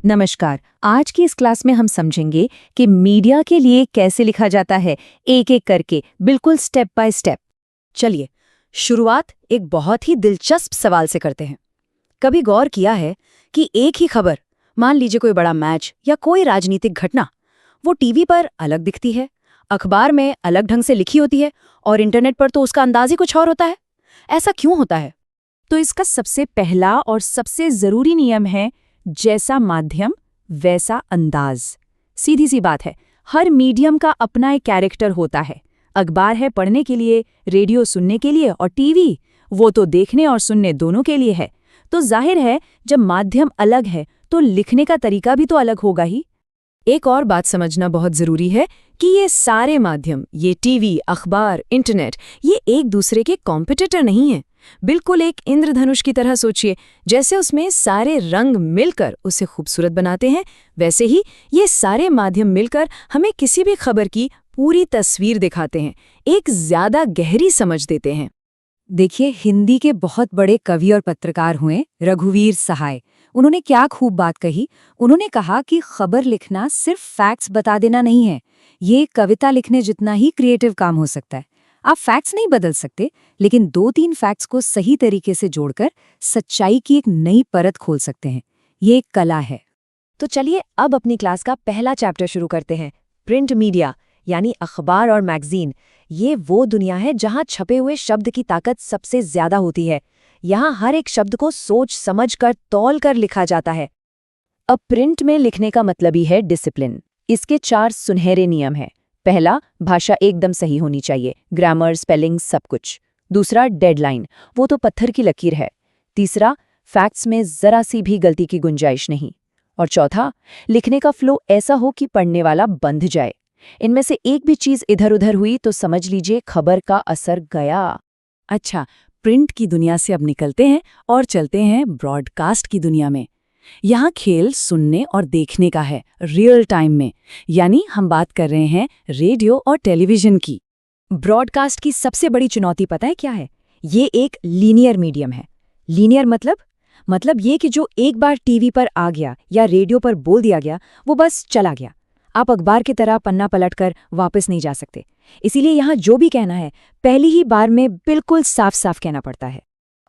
नमस्कार। आज की इस क्लास में हम समझेंगे कि मीडिया के लिए कैसे लिखा जाता है, एक एक करके, बिल्कुल स्टेप बाय स्टेप। चलिए, शुरुआत एक बहुत ही दिलचस्प सवाल से करते हैं। कभी गौर किया है कि एक ही खबर, मान लीजिए कोई बड़ा मैच या कोई राजनीतिक घटना, वो टीवी पर अलग दिखती है, अखबार में अलग ढंग से लिखी होती है और इंटरनेट पर तो उसका अंदाज ही कुछ और होता है। ऐसा क्यों होता है? तो इसका सबसे पहला और सबसे जरूरी नियम है, जैसा माध्यम वैसा अंदाज। सीधी सी बात है, हर मीडियम का अपना एक कैरेक्टर होता है। अखबार है पढ़ने के लिए, रेडियो सुनने के लिए और टीवी, वो तो देखने और सुनने दोनों के लिए है। तो जाहिर है, जब माध्यम अलग है तो लिखने का तरीका भी तो अलग होगा ही। एक और बात समझना बहुत जरूरी है कि ये सारे माध्यम, ये टीवी, अखबार, इंटरनेट, ये एक दूसरे के कॉम्पिटिटर नहीं हैं। बिल्कुल एक इंद्रधनुष की तरह सोचिए। जैसे उसमें सारे रंग मिलकर उसे खूबसूरत बनाते हैं, वैसे ही ये सारे माध्यम मिलकर हमें किसी भी खबर की पूरी तस्वीर दिखाते हैं, एक ज्यादा गहरी समझ देते हैं। देखिए, हिंदी के बहुत बड़े कवि और पत्रकार हुए रघुवीर सहाय। उन्होंने क्या खूब बात कही। उन्होंने कहा कि खबर लिखना सिर्फ फैक्ट्स बता देना नहीं है, ये कविता लिखने जितना ही क्रिएटिव काम हो सकता है। आप फैक्ट्स नहीं बदल सकते, लेकिन 2-3 फैक्ट्स को सही तरीके से जोड़कर सच्चाई की एक नई परत खोल सकते हैं। ये एक कला है। तो चलिए अब अपनी क्लास का पहला चैप्टर शुरू करते हैं। प्रिंट मीडिया यानी अखबार और मैगजीन, ये वो दुनिया है जहां छपे हुए शब्द की ताकत सबसे ज्यादा होती है। यहाँ हर एक शब्द को सोच समझ कर तौल कर लिखा जाता है। अब प्रिंट में लिखने का मतलब ही है डिसिप्लिन। इसके 4 सुनहरे नियम हैं। पहला, भाषा एकदम सही होनी चाहिए, ग्रामर, स्पेलिंग, सब कुछ। दूसरा, डेडलाइन, वो तो पत्थर की लकीर है। तीसरा, फैक्ट्स में जरा सी भी गलती की गुंजाइश नहीं। और चौथा, लिखने का फ्लो ऐसा हो कि पढ़ने वाला बंध जाए। इनमें से एक भी चीज इधर उधर हुई तो समझ लीजिए खबर का असर गया। अच्छा, प्रिंट की दुनिया से अब निकलते हैं और चलते हैं ब्रॉडकास्ट की दुनिया में। यहाँ खेल सुनने और देखने का है, रियल टाइम में। यानी हम बात कर रहे हैं रेडियो और टेलीविजन की। ब्रॉडकास्ट की सबसे बड़ी चुनौती पता है क्या है? ये एक लीनियर मीडियम है। लीनियर मतलब ये कि जो एक बार टीवी पर आ गया या रेडियो पर बोल दिया गया, वो बस चला गया। आप अखबार की तरह पन्ना पलटकर वापस नहीं जा सकते। इसीलिए यहाँ जो भी कहना है, पहली ही बार में बिल्कुल साफ साफ कहना पड़ता है।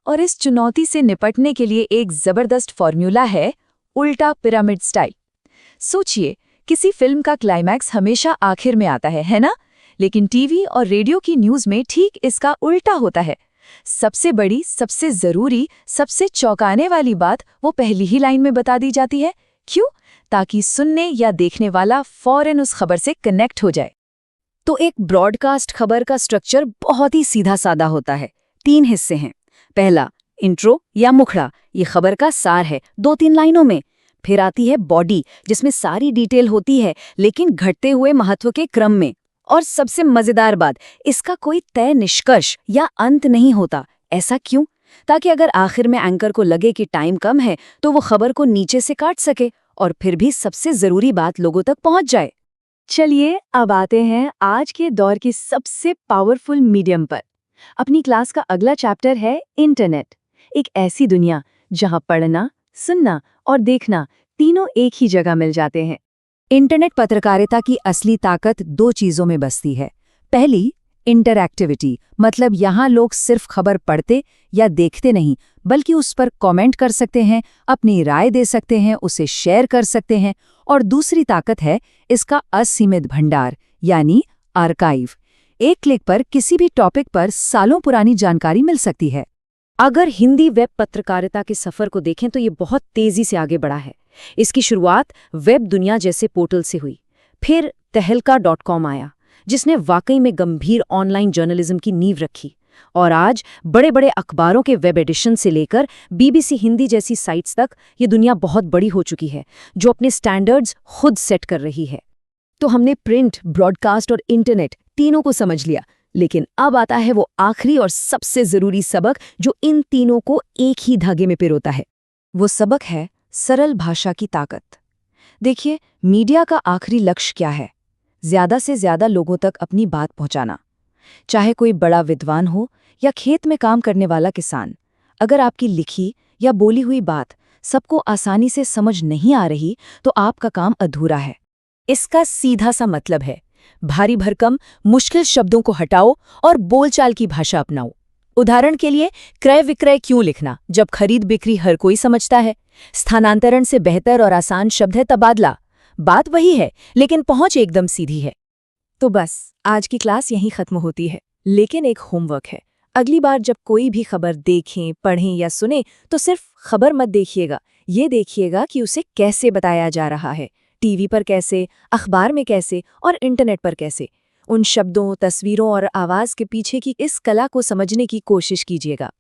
और इस चुनौती से निपटने के लिए एक जबरदस्त फॉर्मूला है, उल्टा पिरामिड स्टाइल। सोचिए, किसी फिल्म का क्लाइमैक्स हमेशा आखिर में आता है ना? लेकिन टीवी और रेडियो की न्यूज में ठीक इसका उल्टा होता है। सबसे बड़ी, सबसे जरूरी, सबसे चौंकाने वाली बात वो पहली ही लाइन में बता दी जाती है। क्यों? ताकि सुनने या देखने वाला फौरन उस खबर से कनेक्ट हो जाए। तो एक ब्रॉडकास्ट खबर का स्ट्रक्चर बहुत ही सीधा साधा होता है। 3 हिस्से हैं। पहला, इंट्रो या मुखड़ा, ये खबर का सार है, 2-3 लाइनों में। फिर आती है बॉडी, जिसमें सारी डिटेल होती है लेकिन घटते हुए महत्व के क्रम में। और सबसे मजेदार बात, इसका कोई तय निष्कर्ष या अंत नहीं होता। ऐसा क्यों? ताकि अगर आखिर में एंकर को लगे कि टाइम कम है तो वो खबर को नीचे से काट सके और फिर भी सबसे जरूरी बात लोगों तक पहुंच जाए। चलिए अब आते हैं आज के दौर की सबसे पावरफुल मीडियम पर। अपनी क्लास का अगला चैप्टर है इंटरनेट। एक ऐसी दुनिया जहां पढ़ना, सुनना और देखना तीनों एक ही जगह मिल जाते हैं। इंटरनेट पत्रकारिता की असली ताकत 2 चीजों में बसती है। पहली, इंटरैक्टिविटी, मतलब यहाँ लोग सिर्फ खबर पढ़ते या देखते नहीं, बल्कि उस पर कमेंट कर सकते हैं, अपनी राय दे सकते हैं, उसे शेयर कर सकते हैं। और दूसरी ताकत है इसका असीमित भंडार, यानी आर्काइव। एक क्लिक पर किसी भी टॉपिक पर सालों पुरानी जानकारी मिल सकती है। अगर हिंदी वेब पत्रकारिता के सफर को देखें तो ये बहुत तेजी से आगे बढ़ा है। इसकी शुरुआत वेब दुनिया जैसे पोर्टल से हुई। फिर तहलका.com आया, जिसने वाकई में गंभीर ऑनलाइन जर्नलिज्म की नींव रखी। और आज बड़े बड़े अखबारों के वेब एडिशन से लेकर BBC हिंदी जैसी साइट्स तक ये दुनिया बहुत बड़ी हो चुकी है, जो अपने स्टैंडर्ड्स खुद सेट कर रही है। तो हमने प्रिंट, ब्रॉडकास्ट और इंटरनेट तीनों को समझ लिया, लेकिन अब आता है वो आखिरी और सबसे जरूरी सबक जो इन तीनों को एक ही धागे में पिरोता है। वो सबक है सरल भाषा की ताकत। देखिए, मीडिया का आखिरी लक्ष्य क्या है? ज्यादा से ज्यादा लोगों तक अपनी बात पहुंचाना। चाहे कोई बड़ा विद्वान हो या खेत में काम करने वाला किसान, अगर आपकी लिखी या बोली हुई बात सबको आसानी से समझ नहीं आ रही तो आपका काम अधूरा है। इसका सीधा सा मतलब है, भारी भरकम मुश्किल शब्दों को हटाओ और बोलचाल की भाषा अपनाओ। उदाहरण के लिए, क्रय विक्रय क्यों लिखना जब खरीद बिक्री हर कोई समझता है। स्थानांतरण से बेहतर और आसान शब्द है तबादला। बात वही है, लेकिन पहुंच एकदम सीधी है। तो बस आज की क्लास यहीं खत्म होती है, लेकिन एक होमवर्क है। अगली बार जब कोई भी खबर देखें, पढ़ें या सुने तो सिर्फ खबर मत देखिएगा, ये देखिएगा कि उसे कैसे बताया जा रहा है। टीवी पर कैसे, अखबार में कैसे और इंटरनेट पर कैसे। उन शब्दों, तस्वीरों और आवाज़ के पीछे की इस कला को समझने की कोशिश कीजिएगा।